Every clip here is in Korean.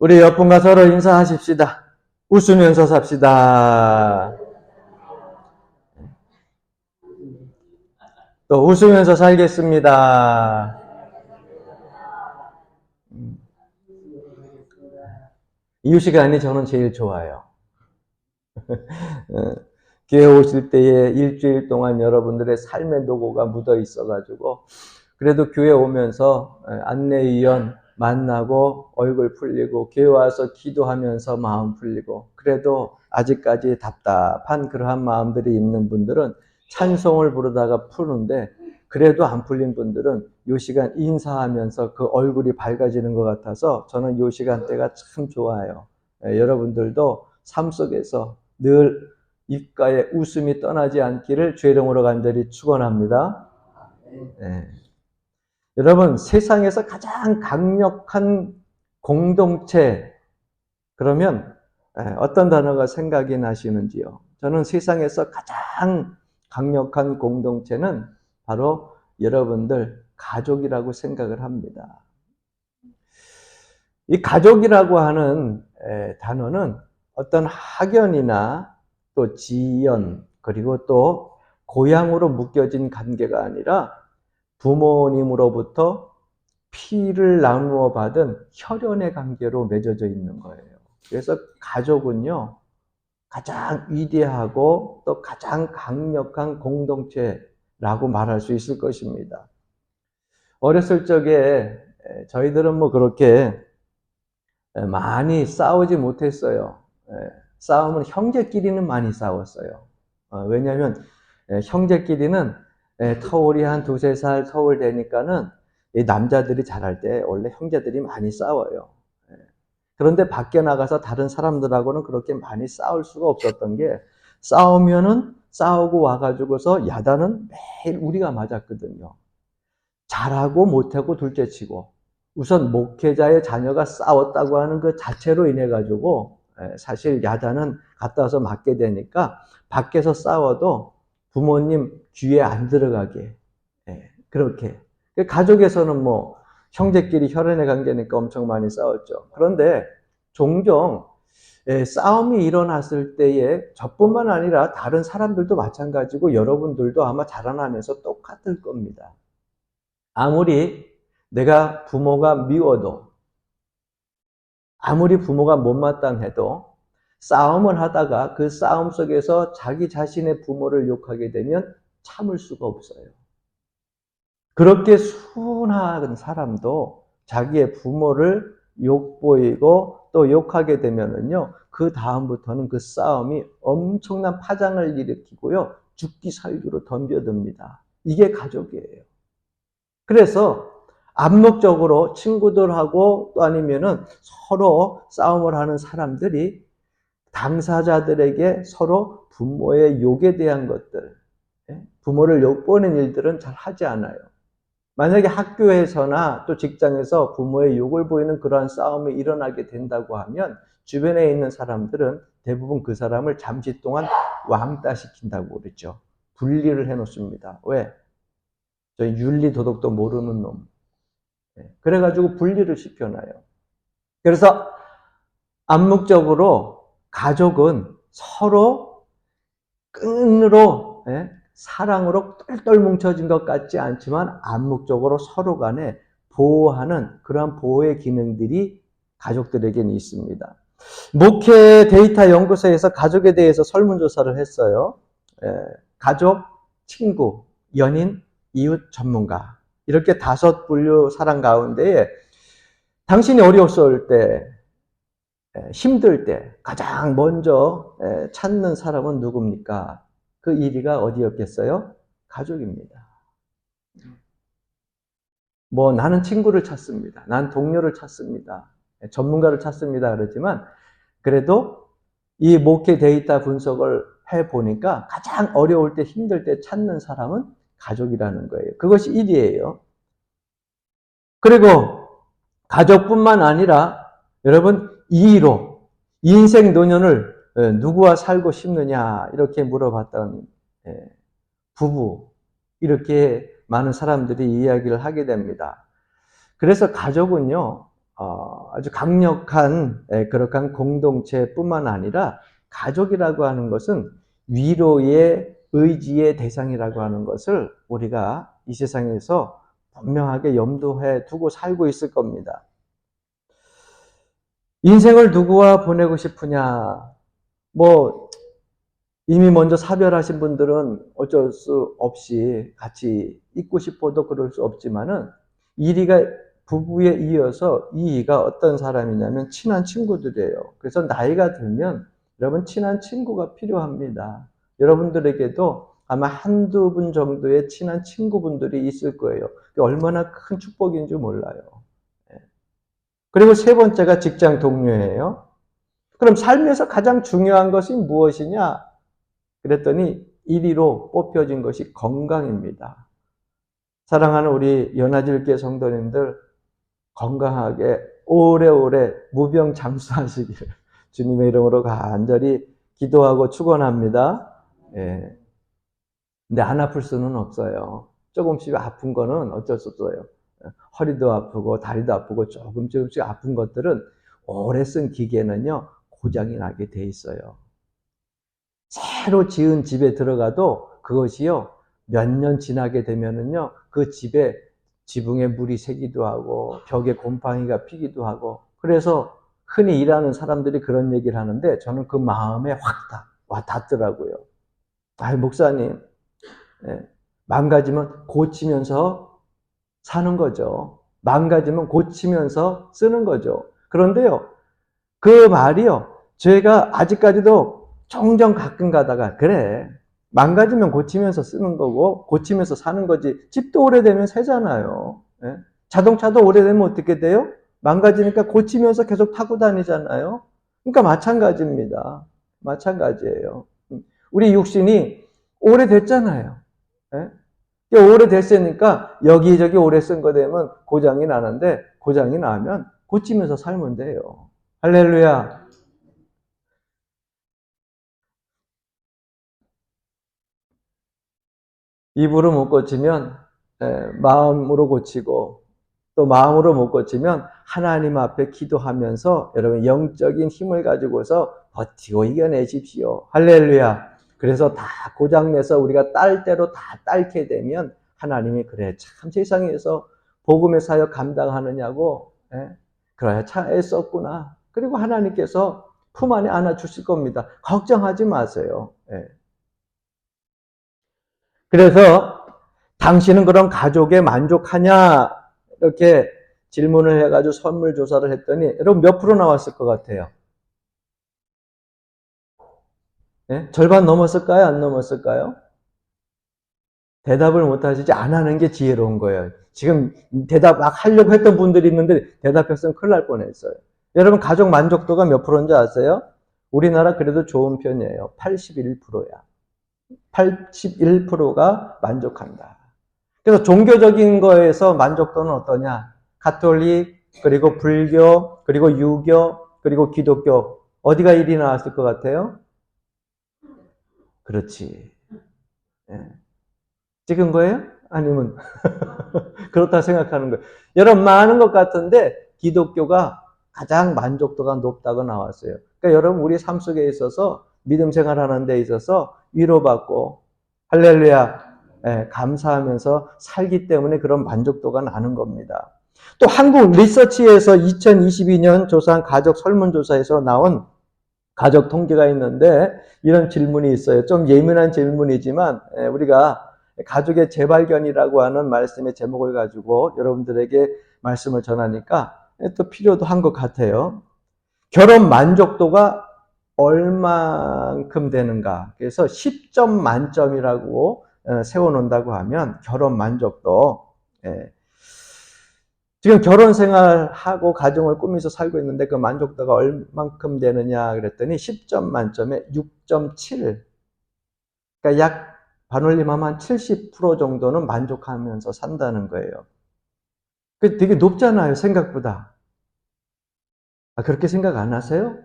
우리 옆분과 서로 인사하십시다. 웃으면서 삽시다. 또 웃으면서 살겠습니다. 이 시간이 저는 제일 좋아요. 교회 오실 때에 일주일 동안 여러분들의 삶의 노고가 묻어 있어가지고 그래도 교회 오면서 안내위원 만나고 얼굴 풀리고 교회 와서 기도하면서 마음 풀리고 그래도 아직까지 답답한 그러한 마음들이 있는 분들은 찬송을 부르다가 푸는데 그래도 안 풀린 분들은 이 시간 인사하면서 그 얼굴이 밝아지는 것 같아서 저는 이 시간대가 참 좋아요. 여러분들도 삶 속에서 늘 입가에 웃음이 떠나지 않기를 주의 이름으로 간절히 축원합니다. 네. 여러분, 세상에서 가장 강력한 공동체 그러면 어떤 단어가 생각이 나시는지요? 저는 세상에서 가장 강력한 공동체는 바로 여러분들 가족이라고 생각을 합니다. 이 가족이라고 하는 단어는 어떤 학연이나 또 지연 그리고 또 고향으로 묶여진 관계가 아니라 부모님으로부터 피를 나누어 받은 혈연의 관계로 맺어져 있는 거예요. 그래서 가족은요, 가장 위대하고 또 가장 강력한 공동체라고 말할 수 있을 것입니다. 어렸을 적에 저희들은 뭐 그렇게 많이 싸우지 못했어요. 싸움은 형제끼리는 많이 싸웠어요. 왜냐하면 형제끼리는 터울이 한 두세 살 터울 되니까는 남자들이 자랄 때 원래 형제들이 많이 싸워요. 그런데 밖에 나가서 다른 사람들하고는 그렇게 많이 싸울 수가 없었던 게 싸우면은 싸우고 와가지고서 야단은 매일 우리가 맞았거든요. 잘하고 못하고 둘째치고 우선 목회자의 자녀가 싸웠다고 하는 그 자체로 인해 가지고 사실 야단은 갔다 와서 맞게 되니까 밖에서 싸워도 부모님 귀에 안 들어가게 그렇게 가족에서는 뭐 형제끼리 혈연의 관계니까 엄청 많이 싸웠죠. 그런데 종종 싸움이 일어났을 때에 저뿐만 아니라 다른 사람들도 마찬가지고 여러분들도 아마 자라나면서 똑같을 겁니다. 아무리 내가 부모가 미워도 아무리 부모가 못마땅해도 싸움을 하다가 그 싸움 속에서 자기 자신의 부모를 욕하게 되면 참을 수가 없어요. 그렇게 순한 사람도 자기의 부모를 욕보이고 또 욕하게 되면은요, 그 다음부터는 그 싸움이 엄청난 파장을 일으키고요, 죽기 살기로 덤벼듭니다. 이게 가족이에요. 그래서 암묵적으로 친구들하고 또 아니면은 서로 싸움을 하는 사람들이 당사자들에게 서로 부모의 욕에 대한 것들, 부모를 욕보는 일들은 잘 하지 않아요. 만약에 학교에서나 또 직장에서 부모의 욕을 보이는 그러한 싸움이 일어나게 된다고 하면 주변에 있는 사람들은 대부분 그 사람을 잠시 동안 왕따시킨다고 그러죠. 분리를 해놓습니다. 왜? 저 윤리 도덕도 모르는 놈. 그래가지고 분리를 시켜놔요. 그래서 암묵적으로 가족은 서로 끈으로 사랑으로 똘똘 뭉쳐진 것 같지 않지만 암묵적으로 서로 간에 보호하는 그러한 보호의 기능들이 가족들에게는 있습니다. 목회 데이터 연구소에서 가족에 대해서 설문조사를 했어요. 가족, 친구, 연인, 이웃, 전문가 이렇게 5분류 사람 가운데에 당신이 어려웠을 때 힘들 때 가장 먼저 찾는 사람은 누굽니까? 그 1위가 어디였겠어요? 가족입니다. 뭐 나는 친구를 찾습니다. 난 동료를 찾습니다. 전문가를 찾습니다. 그러지만 그래도 이 목회 데이터 분석을 해보니까 가장 어려울 때 힘들 때 찾는 사람은 가족이라는 거예요. 그것이 1위예요. 그리고 가족뿐만 아니라 여러분 2위로 인생 노년을 누구와 살고 싶느냐 이렇게 물어봤더니 부부 이렇게 많은 사람들이 이야기를 하게 됩니다. 그래서 가족은요 아주 강력한 그러한 공동체뿐만 아니라 가족이라고 하는 것은 위로의 의지의 대상이라고 하는 것을 우리가 이 세상에서 분명하게 염두해 두고 살고 있을 겁니다. 인생을 누구와 보내고 싶으냐? 뭐 이미 먼저 사별하신 분들은 어쩔 수 없이 같이 있고 싶어도 그럴 수 없지만은 이리가 부부에 이어서 이 이가 어떤 사람이냐면 친한 친구들이에요. 그래서 나이가 들면 여러분 친한 친구가 필요합니다. 여러분들에게도 아마 한두 분 정도의 친한 친구분들이 있을 거예요. 얼마나 큰 축복인지 몰라요. 그리고 세 번째가 직장 동료예요. 그럼 삶에서 가장 중요한 것이 무엇이냐? 그랬더니 1위로 뽑혀진 것이 건강입니다. 사랑하는 우리 연화질교 성도님들 건강하게 오래오래 무병장수하시기를 주님의 이름으로 간절히 기도하고 축원합니다. 예. 근데 안 아플 수는 없어요. 조금씩 아픈 거는 어쩔 수 없어요. 허리도 아프고 다리도 아프고 조금씩 아픈 것들은 오래 쓴 기계는요 고장이 나게 돼 있어요. 새로 지은 집에 들어가도 그것이요 몇 년 지나게 되면은요 그 집에 지붕에 물이 새기도 하고 벽에 곰팡이가 피기도 하고 그래서 흔히 일하는 사람들이 그런 얘기를 하는데 저는 그 마음에 확 와 닿더라고요. 아 목사님 망가지면 고치면서 사는 거죠. 망가지면 고치면서 쓰는 거죠. 그런데요 그 말이요 제가 아직까지도 종종 가끔 가다가 그래 망가지면 고치면서 쓰는 거고 고치면서 사는 거지 집도 오래되면 새잖아요. 예? 자동차도 오래되면 어떻게 돼요? 망가지니까 고치면서 계속 타고 다니잖아요. 그러니까 마찬가지입니다. 마찬가지예요. 우리 육신이 오래됐잖아요. 예? 오래됐으니까 여기저기 오래 쓴 거 되면 고장이 나는데 고장이 나면 고치면서 살면 돼요. 할렐루야. 입으로 못 고치면 마음으로 고치고 또 마음으로 못 고치면 하나님 앞에 기도하면서 여러분 영적인 힘을 가지고서 버티고 이겨내십시오. 할렐루야. 그래서 다 고장내서 우리가 딸 대로 다 딸게 되면 하나님이 그래 참 세상에서 복음의 사역 감당하느냐고 그래 참 애썼구나. 그리고 하나님께서 품 안에 안아주실 겁니다. 걱정하지 마세요. 그래서 당신은 그럼 가족에 만족하냐? 이렇게 질문을 해가지고 선물 조사를 했더니 여러분 몇 프로 나왔을 것 같아요? 네? 절반 넘었을까요? 안 넘었을까요? 대답을 못하시지 안 하는 게 지혜로운 거예요. 지금 대답 막 하려고 했던 분들이 있는데 대답했으면 큰일 날 뻔했어요. 여러분 가족 만족도가 몇 프로인지 아세요? 우리나라 그래도 좋은 편이에요. 81%야. 81%가 만족한다. 그래서 종교적인 거에서 만족도는 어떠냐? 가톨릭, 그리고 불교, 그리고 유교, 그리고 기독교. 어디가 1위 나왔을 것 같아요? 그렇지. 예. 찍은 거예요? 아니면 그렇다 생각하는 거예요. 여러분 많은 것 같은데 기독교가 가장 만족도가 높다고 나왔어요. 그러니까 여러분 우리 삶 속에 있어서 믿음 생활하는 데 있어서 위로받고 할렐루야 감사하면서 살기 때문에 그런 만족도가 나는 겁니다. 또 한국 리서치에서 2022년 조사한 가족 설문조사에서 나온 가족 통계가 있는데 이런 질문이 있어요. 좀 예민한 질문이지만 우리가 가족의 재발견이라고 하는 말씀의 제목을 가지고 여러분들에게 말씀을 전하니까 또 필요도 한 것 같아요. 결혼 만족도가 얼만큼 되는가? 그래서 10점 만점이라고 세워놓는다고 하면 결혼 만족도 지금 결혼 생활하고 가정을 꾸면서 살고 있는데 그 만족도가 얼만큼 되느냐 그랬더니 10점 만점에 6.7 그러니까 약 반올림하면 70% 정도는 만족하면서 산다는 거예요. 그 되게 높잖아요 생각보다. 그렇게 생각 안 하세요?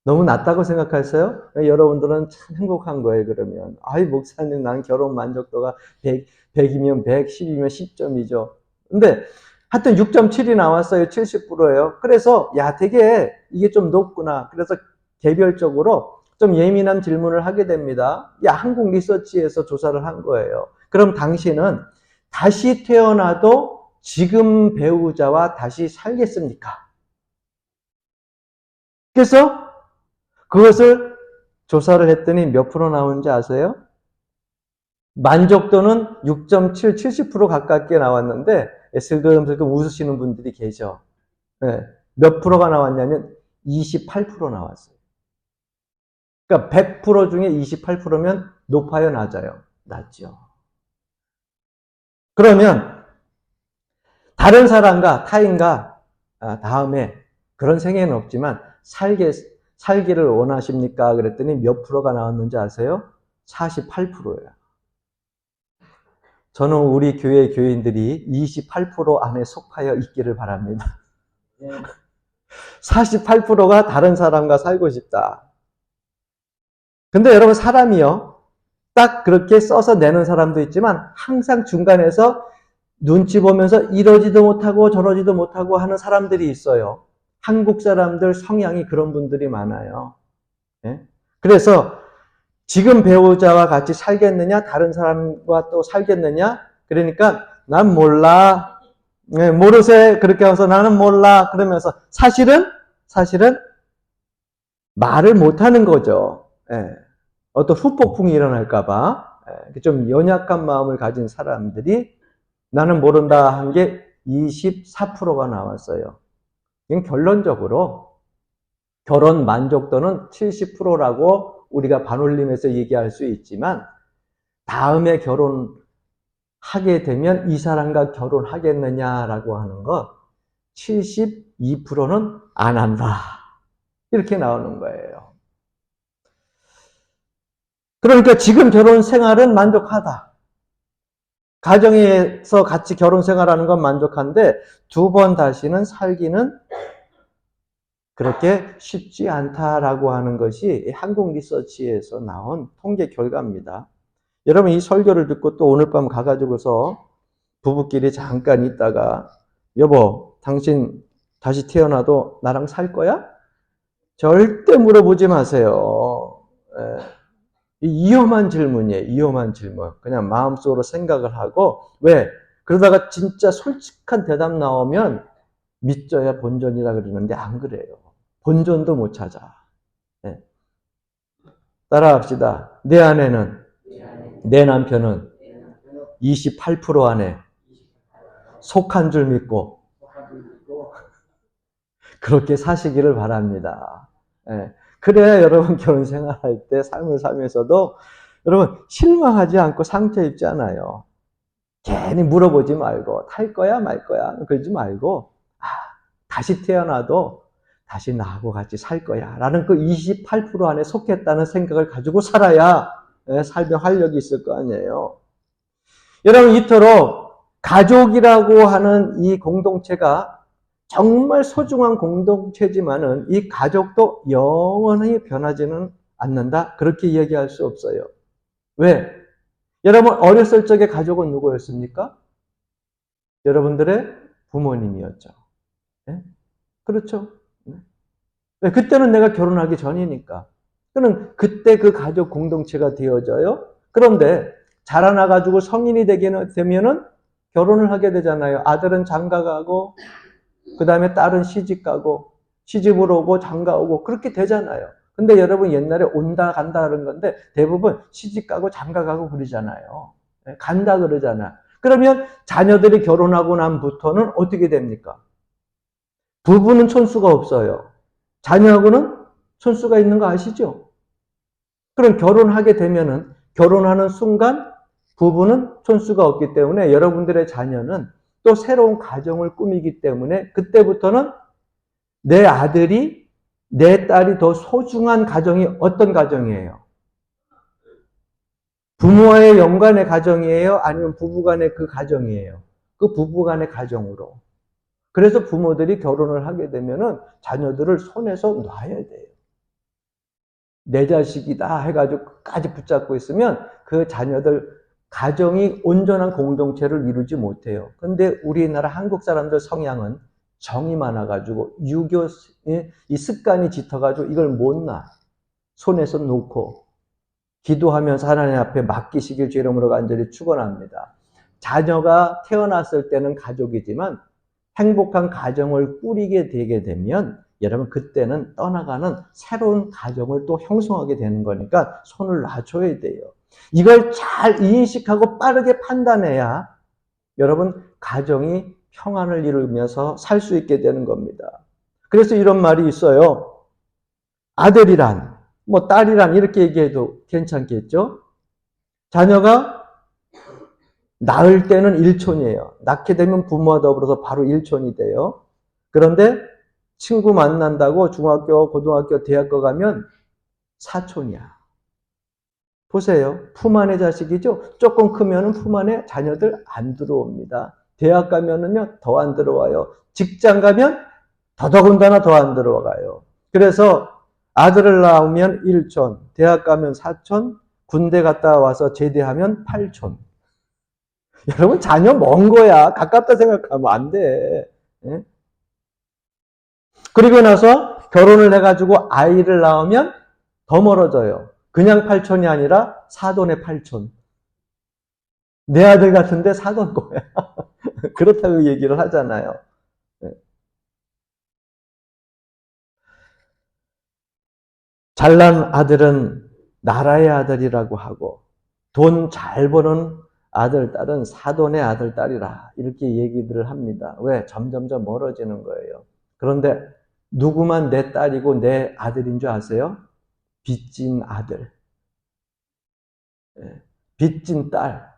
너무 낮다고 생각하세요? 여러분들은 참 행복한 거예요 그러면. 아이 목사님 난 결혼 만족도가 100이면 100, 10이면 10점이죠. 근데 하여튼 6.7이 나왔어요. 70%예요. 그래서 야, 되게 이게 좀 높구나. 그래서 개별적으로 좀 예민한 질문을 하게 됩니다. 야, 한국 리서치에서 조사를 한 거예요. 그럼 당신은 다시 태어나도 지금 배우자와 다시 살겠습니까? 그래서 그것을 조사를 했더니 몇 프로 나오는지 아세요? 만족도는 6.7, 70% 가깝게 나왔는데 슬금슬금 웃으시는 분들이 계셔. 네. 몇 프로가 나왔냐면 28% 나왔어요. 그러니까 100% 중에 28%면 높아요, 낮아요? 낮죠. 그러면 다른 사람과 타인과 다음에 그런 생애는 없지만 살기를 원하십니까? 그랬더니 몇 프로가 나왔는지 아세요? 48%예요. 저는 우리 교회 교인들이 28% 안에 속하여 있기를 바랍니다. 48%가 다른 사람과 살고 싶다. 근데 여러분 사람이요. 딱 그렇게 써서 내는 사람도 있지만 항상 중간에서 눈치 보면서 이러지도 못하고 저러지도 못하고 하는 사람들이 있어요. 한국 사람들 성향이 그런 분들이 많아요. 예? 그래서 지금 배우자와 같이 살겠느냐, 다른 사람과 또 살겠느냐, 그러니까 난 몰라. 네, 모르세. 그렇게 해서 나는 몰라. 그러면서 사실은 말을 못하는 거죠. 예. 어떤 후폭풍이 일어날까봐 좀 연약한 마음을 가진 사람들이 나는 모른다 한 게 24%가 나왔어요. 결론적으로 결혼 만족도는 70%라고 우리가 반올림해서 얘기할 수 있지만 다음에 결혼하게 되면 이 사람과 결혼하겠느냐라고 하는 거 72%는 안 한다. 이렇게 나오는 거예요. 그러니까 지금 결혼 생활은 만족하다. 가정에서 같이 결혼 생활하는 건 만족한데 두 번 다시는 살기는 그렇게 쉽지 않다라고 하는 것이 한국 리서치에서 나온 통계 결과입니다. 여러분 이 설교를 듣고 또 오늘 밤 가가지고서 부부끼리 잠깐 있다가 여보 당신 다시 태어나도 나랑 살 거야? 절대 물어보지 마세요. 위험한 질문이에요. 위험한 질문. 그냥 마음속으로 생각을 하고 왜? 그러다가 진짜 솔직한 대답 나오면 믿져야 본전이라 그러는데 안 그래요. 본전도 못 찾아. 네. 따라합시다. 내 아내는 내 남편은 28% 안에 속한 줄 믿고 그렇게 사시기를 바랍니다. 네. 그래야 여러분 결혼 생활할 때 삶을 살면서도 여러분 실망하지 않고 상처 입지 않아요. 괜히 물어보지 말고 탈 거야 말 거야 그러지 말고 다시 태어나도 다시 나하고 같이 살 거야 라는 그 28% 안에 속했다는 생각을 가지고 살아야 삶의 활력이 있을 거 아니에요. 여러분 이토록 가족이라고 하는 이 공동체가 정말 소중한 공동체지만은 이 가족도 영원히 변하지는 않는다. 그렇게 이야기할 수 없어요. 왜? 여러분 어렸을 적에 가족은 누구였습니까? 여러분들의 부모님이었죠. 네? 그렇죠? 네? 그때는 내가 결혼하기 전이니까. 그는 그때 그 가족 공동체가 되어져요. 그런데 자라나가지고 성인이 되면은 결혼을 하게 되잖아요. 아들은 장가 가고, 그 다음에 딸은 시집 가고, 시집으로 오고, 장가 오고, 그렇게 되잖아요. 근데 여러분 옛날에 온다 간다 그런 건데 대부분 시집 가고 장가 가고 그러잖아요. 간다 그러잖아. 그러면 자녀들이 결혼하고 난부터는 어떻게 됩니까? 부부는 촌수가 없어요. 자녀하고는 촌수가 있는 거 아시죠? 그럼 결혼하게 되면은 결혼하는 순간 부부는 촌수가 없기 때문에 여러분들의 자녀는 또 새로운 가정을 꾸미기 때문에 그때부터는 내 아들이 내 딸이 더 소중한 가정이 어떤 가정이에요? 부모와의 연관의 가정이에요? 아니면 부부간의 그 가정이에요? 그 부부간의 가정으로. 그래서 부모들이 결혼을 하게 되면은 자녀들을 손에서 놔야 돼요. 내 자식이다 해가지고 끝까지 붙잡고 있으면 그 자녀들 가정이 온전한 공동체를 이루지 못해요. 근데 우리나라 한국 사람들 성향은 정이 많아가지고 유교 이 습관이 짙어가지고 이걸 못 놔. 손에서 놓고 기도하면서 하나님 앞에 맡기시길 주 이름으로 간절히 축원합니다. 자녀가 태어났을 때는 가족이지만 행복한 가정을 꾸리게 되게 되면 여러분 그때는 떠나가는 새로운 가정을 또 형성하게 되는 거니까 손을 놔줘야 돼요. 이걸 잘 인식하고 빠르게 판단해야 여러분 가정이 평안을 이루면서 살 수 있게 되는 겁니다. 그래서 이런 말이 있어요. 아들이란 뭐 딸이란 이렇게 얘기해도 괜찮겠죠? 자녀가 낳을 때는 일촌이에요. 낳게 되면 부모와 더불어서 바로 일촌이 돼요. 그런데 친구 만난다고 중학교, 고등학교, 대학교 가면 사촌이야. 보세요. 품 안의 자식이죠? 조금 크면은 품 안에 자녀들 안 들어옵니다. 대학 가면은요, 더 안 들어와요. 직장 가면 더더군다나 더 안 들어가요. 그래서 아들을 낳으면 일촌, 대학 가면 사촌, 군대 갔다 와서 제대하면 팔촌. 여러분 자녀 먼 거야. 가깝다 생각하면 안 돼. 예? 그리고 나서 결혼을 해가지고 아이를 낳으면 더 멀어져요. 그냥 팔촌이 아니라 사돈의 팔촌. 내 아들 같은데 사돈 거야. 그렇다고 얘기를 하잖아요. 예. 잘난 아들은 나라의 아들이라고 하고 돈 잘 버는 아들, 딸은 사돈의 아들, 딸이라 이렇게 얘기들을 합니다. 왜? 점점점 멀어지는 거예요. 그런데 누구만 내 딸이고 내 아들인 줄 아세요? 빚진 아들, 빚진 딸.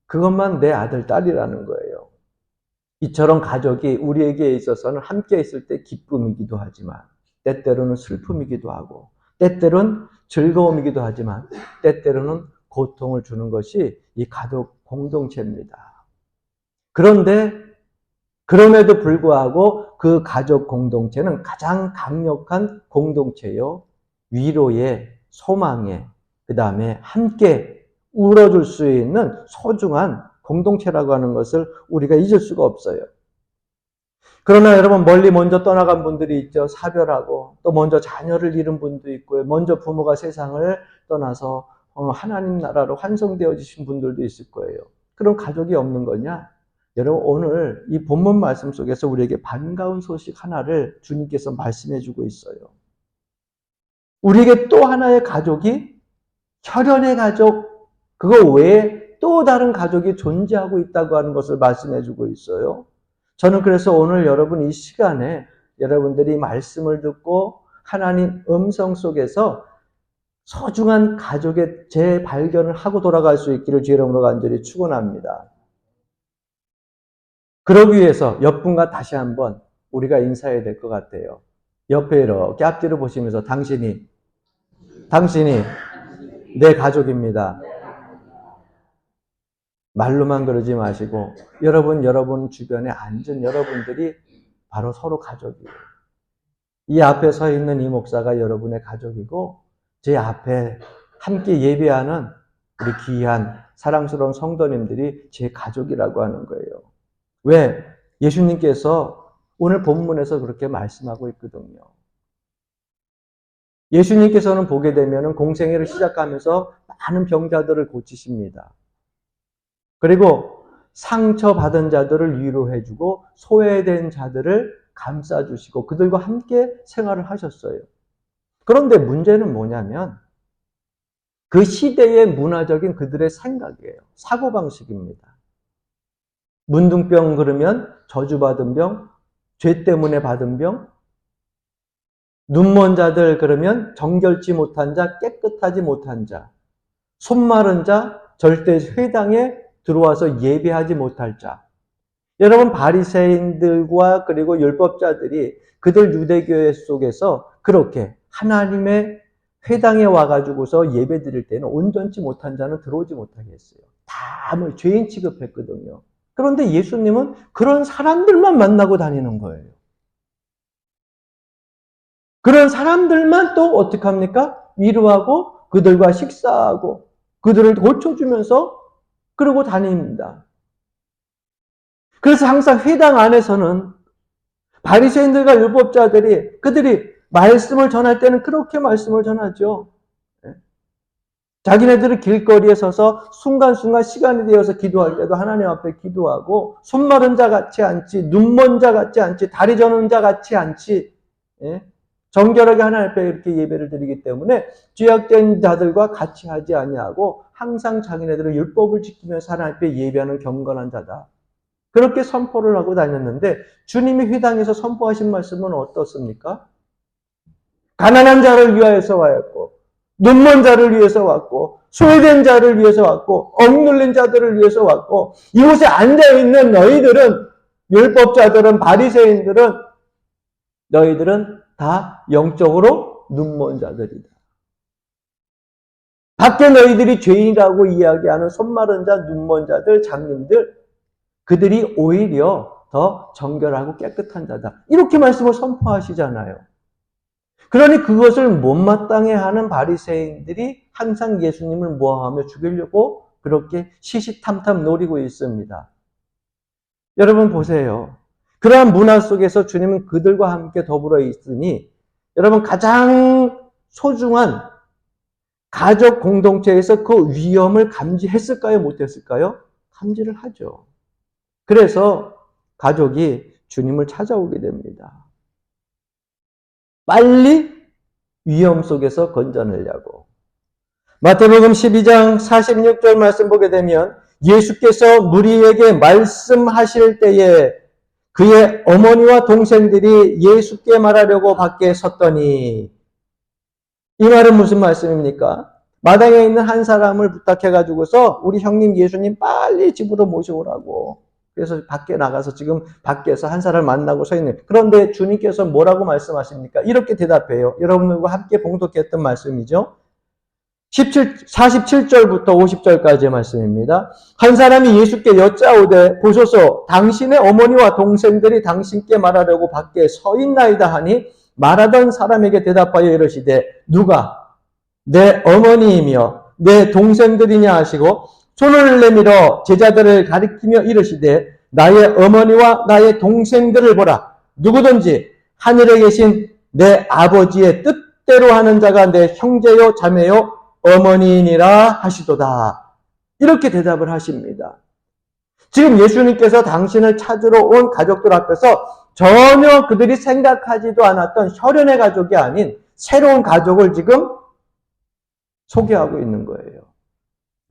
그것만 내 아들, 딸이라는 거예요. 이처럼 가족이 우리에게 있어서는 함께 있을 때 기쁨이기도 하지만 때때로는 슬픔이기도 하고 때때로는 즐거움이기도 하지만 때때로는 고통을 주는 것이 이 가족 공동체입니다. 그런데 그럼에도 불구하고 그 가족 공동체는 가장 강력한 공동체요. 위로의, 소망의, 그 다음에 함께 울어줄 수 있는 소중한 공동체라고 하는 것을 우리가 잊을 수가 없어요. 그러나 여러분 멀리 먼저 떠나간 분들이 있죠. 사별하고 또 먼저 자녀를 잃은 분도 있고요. 먼저 부모가 세상을 떠나서 하나님 나라로 환송되어지신 분들도 있을 거예요. 그럼 가족이 없는 거냐? 여러분 오늘 이 본문 말씀 속에서 우리에게 반가운 소식 하나를 주님께서 말씀해 주고 있어요. 우리에게 또 하나의 가족이 혈연의 가족, 그거 외에 또 다른 가족이 존재하고 있다고 하는 것을 말씀해 주고 있어요. 저는 그래서 오늘 여러분 이 시간에 여러분들이 말씀을 듣고 하나님 음성 속에서 소중한 가족의 재발견을 하고 돌아갈 수 있기를 주의 이름으로 간절히 축원합니다. 그러기 위해서 옆분과 다시 한번 우리가 인사해야 될 것 같아요. 옆에 이렇게 앞뒤로 보시면서 당신이 내 가족입니다. 말로만 그러지 마시고 여러분 주변에 앉은 여러분들이 바로 서로 가족이에요. 이 앞에 서 있는 이 목사가 여러분의 가족이고 제 앞에 함께 예배하는 우리 귀한 사랑스러운 성도님들이 제 가족이라고 하는 거예요. 왜? 예수님께서 오늘 본문에서 그렇게 말씀하고 있거든요. 예수님께서는 보게 되면 공생애를 시작하면서 많은 병자들을 고치십니다. 그리고 상처받은 자들을 위로해주고 소외된 자들을 감싸주시고 그들과 함께 생활을 하셨어요. 그런데 문제는 뭐냐면 그 시대의 문화적인 그들의 생각이에요. 사고방식입니다. 문둥병 그러면 저주받은 병, 죄 때문에 받은 병, 눈먼 자들 그러면 정결치 못한 자, 깨끗하지 못한 자, 손 마른 자, 절대 회당에 들어와서 예배하지 못할 자. 여러분 바리새인들과 그리고 율법자들이 그들 유대교회 속에서 그렇게 하나님의 회당에 와가지고서 예배 드릴 때는 온전치 못한 자는 들어오지 못하게 했어요. 다 죄인 취급했거든요. 그런데 예수님은 그런 사람들만 만나고 다니는 거예요. 그런 사람들만 또 어떻게 합니까? 위로하고 그들과 식사하고 그들을 고쳐주면서 그러고 다닙니다. 그래서 항상 회당 안에서는 바리새인들과 율법자들이 그들이 말씀을 전할 때는 그렇게 말씀을 전하죠. 자기네들은 길거리에 서서 순간순간 시간이 되어서 기도할 때도 하나님 앞에 기도하고, 손 마른 자 같지 않지, 눈 먼 자 같지 않지, 다리 저는 자 같지 않지, 정결하게 하나님 앞에 이렇게 예배를 드리기 때문에 죄악된 자들과 같이 하지 아니하고 항상 자기네들은 율법을 지키면서 하나님 앞에 예배하는 경건한 자다. 그렇게 선포를 하고 다녔는데, 주님이 회당에서 선포하신 말씀은 어떻습니까? 가난한 자를 위하여서 왔고, 눈먼 자를 위해서 왔고, 소외된 자를 위해서 왔고, 억눌린 자들을 위해서 왔고, 이곳에 앉아있는 너희들은, 율법자들은, 바리새인들은, 너희들은 다 영적으로 눈먼 자들이다. 밖에 너희들이 죄인이라고 이야기하는 손마른 자, 눈먼 자들, 장님들, 그들이 오히려 더 정결하고 깨끗한 자다. 이렇게 말씀을 선포하시잖아요. 그러니 그것을 못마땅해 하는 바리새인들이 항상 예수님을 모함하며 죽이려고 그렇게 시시탐탐 노리고 있습니다. 여러분 보세요. 그러한 문화 속에서 주님은 그들과 함께 더불어 있으니, 여러분 가장 소중한 가족 공동체에서 그 위험을 감지했을까요? 못했을까요? 감지를 하죠. 그래서 가족이 주님을 찾아오게 됩니다. 빨리 위험 속에서 건져내려고. 마태복음 12장 46절 말씀 보게 되면, 예수께서 무리에게 말씀하실 때에 그의 어머니와 동생들이 예수께 말하려고 밖에 섰더니, 이 말은 무슨 말씀입니까? 마당에 있는 한 사람을 부탁해가지고서 우리 형님 예수님 빨리 집으로 모셔오라고. 그래서 밖에 나가서 지금 밖에서 한 사람을 만나고 서 있는. 그런데 주님께서 뭐라고 말씀하십니까? 이렇게 대답해요. 여러분들과 함께 봉독했던 말씀이죠. 47절부터 50절까지의 말씀입니다. 한 사람이 예수께 여짜오되, 보소서 당신의 어머니와 동생들이 당신께 말하려고 밖에 서 있나이다 하니, 말하던 사람에게 대답하여 이르시되, 누가 내 어머니이며 내 동생들이냐 하시고, 손을 내밀어 제자들을 가리키며 이르시되, 나의 어머니와 나의 동생들을 보라. 누구든지 하늘에 계신 내 아버지의 뜻대로 하는 자가 내 형제요 자매요 어머니이니라 하시도다. 이렇게 대답을 하십니다. 지금 예수님께서 당신을 찾으러 온 가족들 앞에서 전혀 그들이 생각하지도 않았던 혈연의 가족이 아닌 새로운 가족을 지금 소개하고 있는 거예요.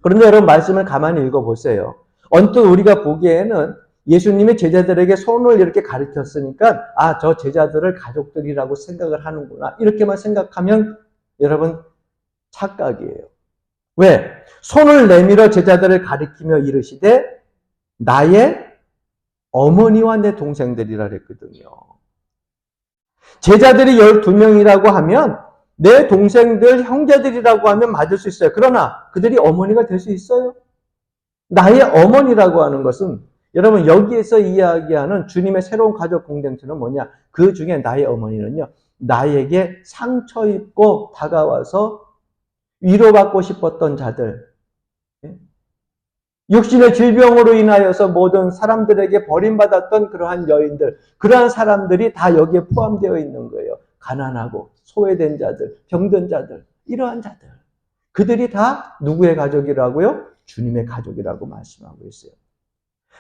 그런데 여러분 말씀을 가만히 읽어보세요. 언뜻 우리가 보기에는 예수님이 제자들에게 손을 이렇게 가리켰으니까 저 제자들을 가족들이라고 생각을 하는구나, 이렇게만 생각하면 여러분 착각이에요. 왜? 손을 내밀어 제자들을 가리키며 이르시되 나의 어머니와 내 동생들이라 그랬거든요. 제자들이 12명이라고 하면 내 동생들, 형제들이라고 하면 맞을 수 있어요. 그러나 그들이 어머니가 될 수 있어요? 나의 어머니라고 하는 것은, 여러분 여기에서 이야기하는 주님의 새로운 가족 공동체는 뭐냐? 그 중에 나의 어머니는요, 나에게 상처 입고 다가와서 위로받고 싶었던 자들, 육신의 질병으로 인하여서 모든 사람들에게 버림받았던 그러한 여인들, 그러한 사람들이 다 여기에 포함되어 있는 거예요. 가난하고 소외된 자들, 병든 자들, 이러한 자들. 그들이 다 누구의 가족이라고요? 주님의 가족이라고 말씀하고 있어요.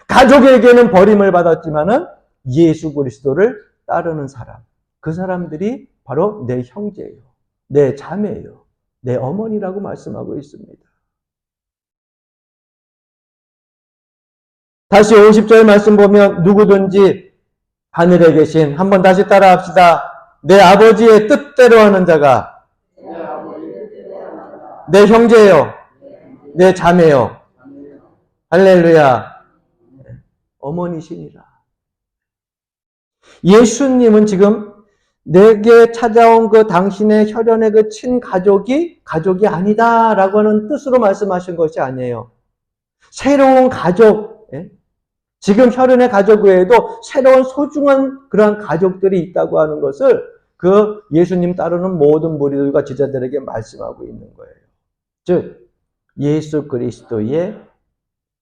가족에게는 버림을 받았지만은 예수 그리스도를 따르는 사람, 그 사람들이 바로 내 형제예요, 내 자매예요, 내 어머니라고 말씀하고 있습니다. 다시 50절 말씀 보면, 누구든지 하늘에 계신, 한번 다시 따라 합시다. 내 아버지의 뜻대로 하는 자가 내 형제요, 내 자매요. 할렐루야. 어머니시니라. 예수님은 지금 내게 찾아온 그 당신의 혈연의 그 친가족이 가족이 아니다라고 하는 뜻으로 말씀하신 것이 아니에요. 새로운 가족, 지금 혈연의 가족 외에도 새로운 소중한 그러한 가족들이 있다고 하는 것을 그 예수님 따르는 모든 무리들과 제자들에게 말씀하고 있는 거예요. 즉 예수 그리스도의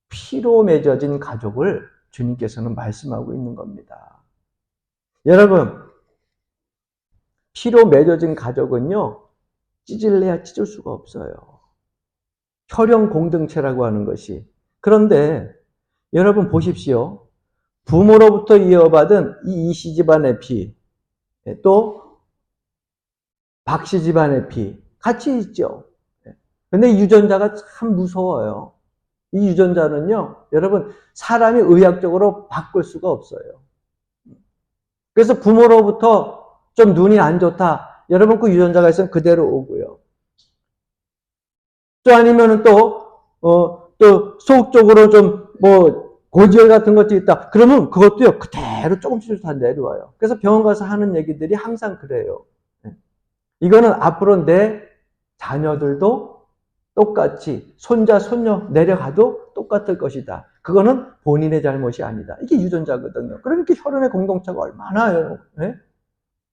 피로 맺어진 가족을 주님께서는 말씀하고 있는 겁니다. 여러분, 피로 맺어진 가족은요, 찢을래야 찢을 수가 없어요. 혈연 공동체라고 하는 것이. 그런데 여러분 보십시오. 부모로부터 이어받은 이 이씨 집안의 피, 또 박씨 집안의 피 같이 있죠. 근데 유전자가 참 무서워요. 이 유전자는요, 여러분 사람이 의학적으로 바꿀 수가 없어요. 그래서 부모로부터 좀 눈이 안 좋다. 여러분 그 유전자가 있으면 그대로 오고요. 또 아니면은 또 속적으로 좀 고지혈 같은 것도 있다. 그러면 그것도요, 그대로 조금씩 다 내려와요. 그래서 병원 가서 하는 얘기들이 항상 그래요. 이거는 앞으로 내 자녀들도 똑같이 손자, 손녀 내려가도 똑같을 것이다. 그거는 본인의 잘못이 아니다. 이게 유전자거든요. 그러니까 혈연의 공동체가 얼마나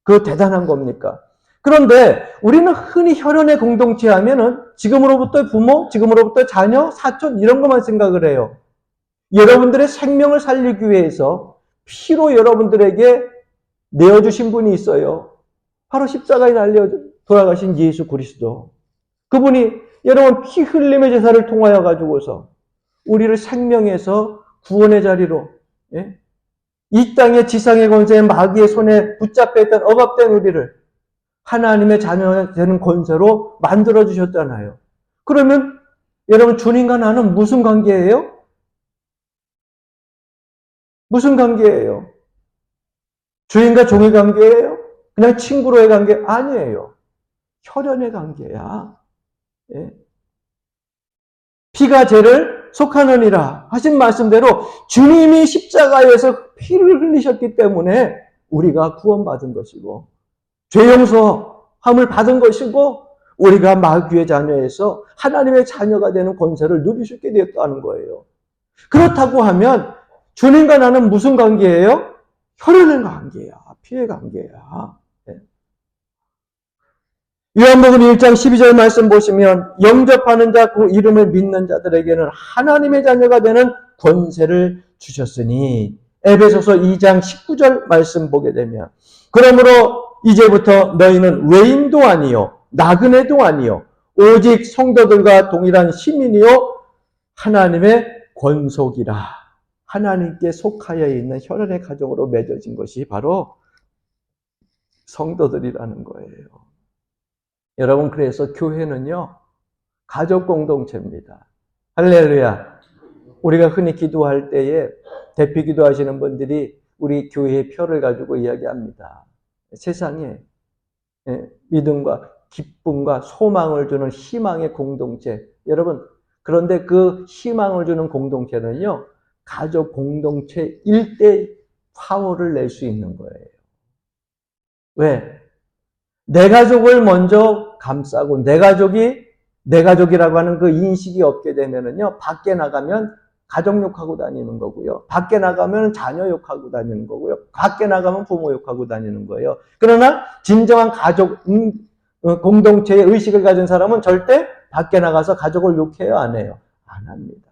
그 대단한 겁니까? 그런데 우리는 흔히 혈연의 공동체 하면은 지금으로부터 부모, 지금으로부터 자녀, 사촌 이런 것만 생각을 해요. 여러분들의 생명을 살리기 위해서 피로 여러분들에게 내어주신 분이 있어요. 바로 십자가에 달려 돌아가신 예수 그리스도. 그분이 여러분 피 흘림의 제사를 통하여 가지고서 우리를 생명에서 구원의 자리로, 이 땅의 지상의 권세의 마귀의 손에 붙잡혀 있던 억압된 우리를 하나님의 자녀가 되는 권세로 만들어 주셨잖아요. 그러면 여러분 주님과 나는 무슨 관계예요? 무슨 관계예요? 주인과 종의 관계예요? 그냥 친구로의 관계? 아니에요. 혈연의 관계야. 피가 죄를 속하느니라 하신 말씀대로 주님이 십자가에서 피를 흘리셨기 때문에 우리가 구원받은 것이고 죄 용서함을 받은 것이고 우리가 마귀의 자녀에서 하나님의 자녀가 되는 권세를 누릴 수 있게 되었다는 거예요. 그렇다고 하면 주님과 나는 무슨 관계예요? 혈연의 관계야. 피의 관계야. 요한복음 1장 12절 말씀 보시면 영접하는 자, 그 이름을 믿는 자들에게는 하나님의 자녀가 되는 권세를 주셨으니 에베소서 2장 19절 말씀 보게 되면 그러므로 이제부터 너희는 외인도 아니요 나그네도 아니요 오직 성도들과 동일한 시민이요 하나님의 권속이라. 하나님께 속하여 있는 혈연의 가정으로 맺어진 것이 바로 성도들이라는 거예요. 여러분, 그래서 교회는요, 가족 공동체입니다. 할렐루야. 우리가 흔히 기도할 때에 대피 기도하시는 분들이 우리 교회의 표를 가지고 이야기합니다. 세상에 믿음과 기쁨과 소망을 주는 희망의 공동체. 여러분, 그런데 그 희망을 주는 공동체는요, 가족 공동체일 때 파워를 낼 수 있는 거예요. 왜? 내 가족을 먼저 감싸고 내 가족이라고 하는 그 인식이 없게 되면은요, 밖에 나가면 가족 욕하고 다니는 거고요. 밖에 나가면 자녀 욕하고 다니는 거고요. 밖에 나가면 부모 욕하고 다니는 거예요. 그러나 진정한 가족 공동체의 의식을 가진 사람은 절대 밖에 나가서 가족을 욕해요, 안 해요? 안 합니다.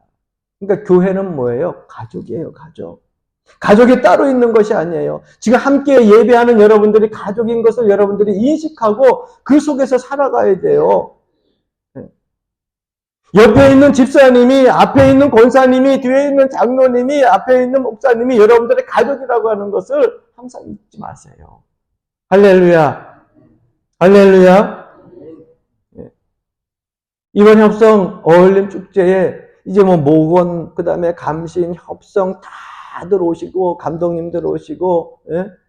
그러니까 교회는 뭐예요? 가족이에요, 가족. 가족이 따로 있는 것이 아니에요. 지금 함께 예배하는 여러분들이 가족인 것을 여러분들이 인식하고 그 속에서 살아가야 돼요. 옆에 있는 집사님이, 앞에 있는 권사님이, 뒤에 있는 장로님이, 앞에 있는 목사님이 여러분들의 가족이라고 하는 것을 항상 잊지 마세요. 할렐루야. 할렐루야. 이번 협성 어울림 축제에 이제 모건, 그 다음에 감신, 협성 다들 오시고, 감독님들 오시고,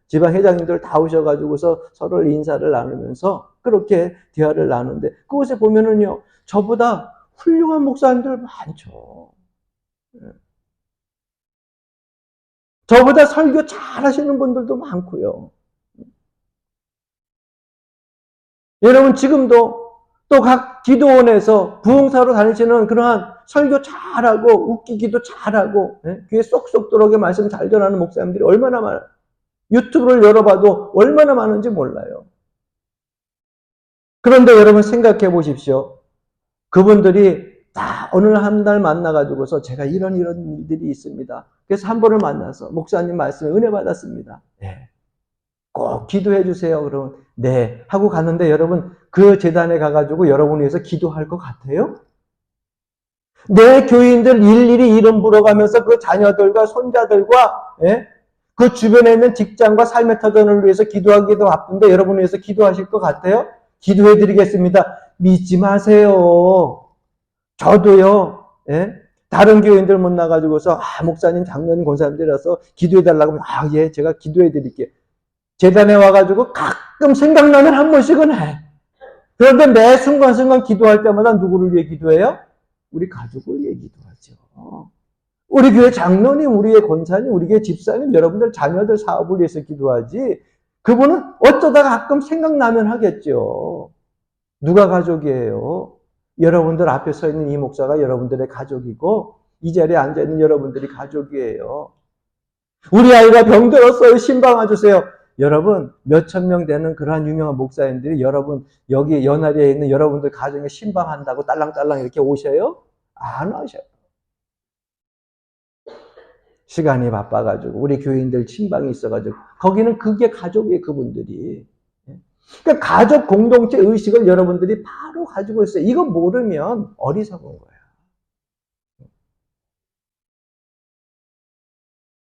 지방 회장님들 다 오셔가지고서 서로 인사를 나누면서 그렇게 대화를 나누는데, 그곳에 보면은요, 저보다 훌륭한 목사님들 많죠. 저보다 설교 잘 하시는 분들도 많고요. 여러분, 지금도 또 각 기도원에서 부흥사로 다니시는 그러한 설교 잘하고 웃기기도 잘하고 귀에 쏙쏙 들어오게 말씀 잘 전하는 목사님들이 얼마나 많아요. 유튜브를 열어봐도 얼마나 많은지 몰라요. 그런데 여러분 생각해 보십시오. 그분들이 자, 어느 한 달 만나가지고서 제가 이런 일들이 있습니다. 그래서 한 번을 만나서 목사님 말씀에 은혜 받았습니다. 네. 꼭 기도해 주세요. 그러면 네 하고 갔는데 여러분 그 재단에 가가지고 여러분 위해서 기도할 것 같아요? 내 교인들 일일이 이름 불어가면서 그 자녀들과 손자들과 예? 그 주변에 있는 직장과 삶의 터전을 위해서 기도하기도 바쁜데 여러분 위해서 기도하실 것 같아요? 기도해 드리겠습니다. 믿지 마세요. 저도요. 예? 다른 교인들 만나가지고서 목사님, 장로님, 권사님들이라서 기도해달라고 하면 예, 제가 기도해드릴게요. 재단에 와가지고 가끔 생각나면 한 번씩은 해. 그런데 매 순간순간 기도할 때마다 누구를 위해 기도해요? 우리 가족을 위해 기도하죠. 우리 교회 장로님, 우리의 권사님, 우리 교회 집사님, 여러분들 자녀들 사업을 위해서 기도하지. 그분은 어쩌다가 가끔 생각나면 하겠죠. 누가 가족이에요? 여러분들 앞에 서 있는 이 목사가 여러분들의 가족이고 이 자리에 앉아있는 여러분들이 가족이에요. 우리 아이가 병들었어요. 신방 와주세요. 여러분 몇천 명 되는 그러한 유명한 목사님들이 여러분 여기 연하리에 있는 여러분들 가정에 신방한다고 딸랑딸랑 이렇게 오셔요? 안 오셔요. 시간이 바빠가지고 우리 교인들 신방이 있어가지고 거기는 그게 가족이에요. 그분들이. 그러니까 가족 공동체 의식을 여러분들이 바로 가지고 있어요. 이거 모르면 어리석은 거예요.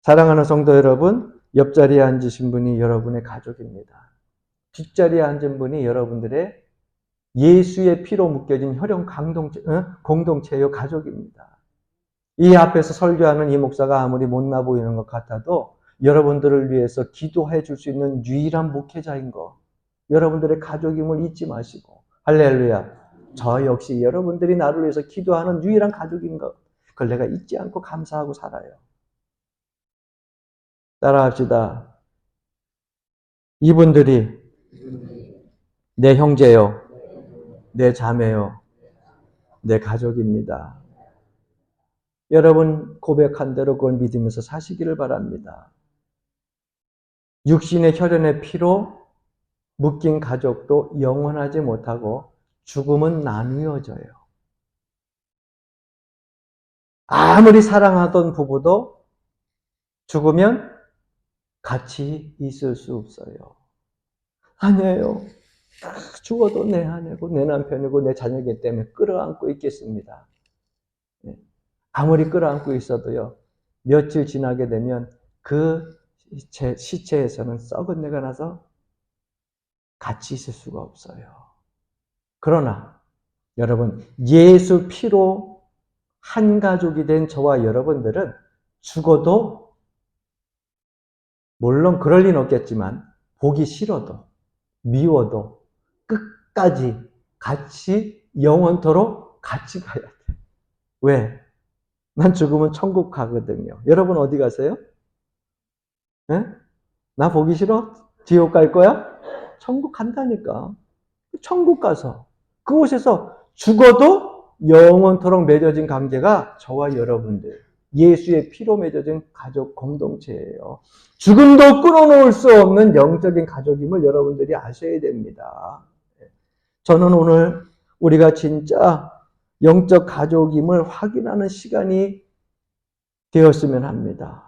사랑하는 성도 여러분, 옆자리에 앉으신 분이 여러분의 가족입니다. 뒷자리에 앉은 분이 여러분들의 예수의 피로 묶여진 혈연 공동체요 가족입니다. 이 앞에서 설교하는 이 목사가 아무리 못나 보이는 것 같아도 여러분들을 위해서 기도해 줄 수 있는 유일한 목회자인 거, 여러분들의 가족임을 잊지 마시고 할렐루야. 저 역시 여러분들이 나를 위해서 기도하는 유일한 가족인 것, 그걸 내가 잊지 않고 감사하고 살아요. 따라합시다. 이분들이 내 형제요, 내 자매요, 내 가족입니다. 여러분 고백한 대로 그걸 믿으면서 사시기를 바랍니다. 육신의 혈연의 피로 묶인 가족도 영원하지 못하고 죽음은 나누어져요. 아무리 사랑하던 부부도 죽으면 같이 있을 수 없어요. 아니에요. 죽어도 내 아내고 내 남편이고 내 자녀이기 때문에 끌어안고 있겠습니다. 아무리 끌어안고 있어도요. 며칠 지나게 되면 그 시체에서는 썩은 내가 나서 같이 있을 수가 없어요. 그러나 여러분 예수 피로 한 가족이 된 저와 여러분들은 죽어도 물론 그럴 리는 없겠지만 보기 싫어도 미워도 끝까지 같이 영원토록 같이 가야 돼. 왜? 난 죽으면 천국 가거든요. 여러분 어디 가세요? 네? 나 보기 싫어? 지옥 갈 거야? 천국 간다니까. 천국 가서 그곳에서 죽어도 영원토록 맺어진 관계가 저와 여러분들 예수의 피로 맺어진 가족 공동체예요. 죽음도 끊어놓을 수 없는 영적인 가족임을 여러분들이 아셔야 됩니다. 저는 오늘 우리가 진짜 영적 가족임을 확인하는 시간이 되었으면 합니다.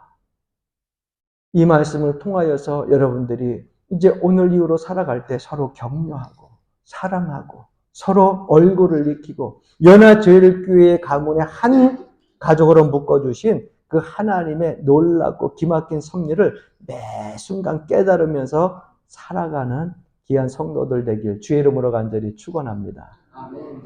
이 말씀을 통하여서 여러분들이 이제 오늘 이후로 살아갈 때 서로 격려하고 사랑하고 서로 얼굴을 익히고 연합제일교회 가문의 한 가족으로 묶어주신 그 하나님의 놀랍고 기막힌 섭리를 매 순간 깨달으면서 살아가는 귀한 성도들 되길 주의 이름으로 간절히 축원합니다. 아멘.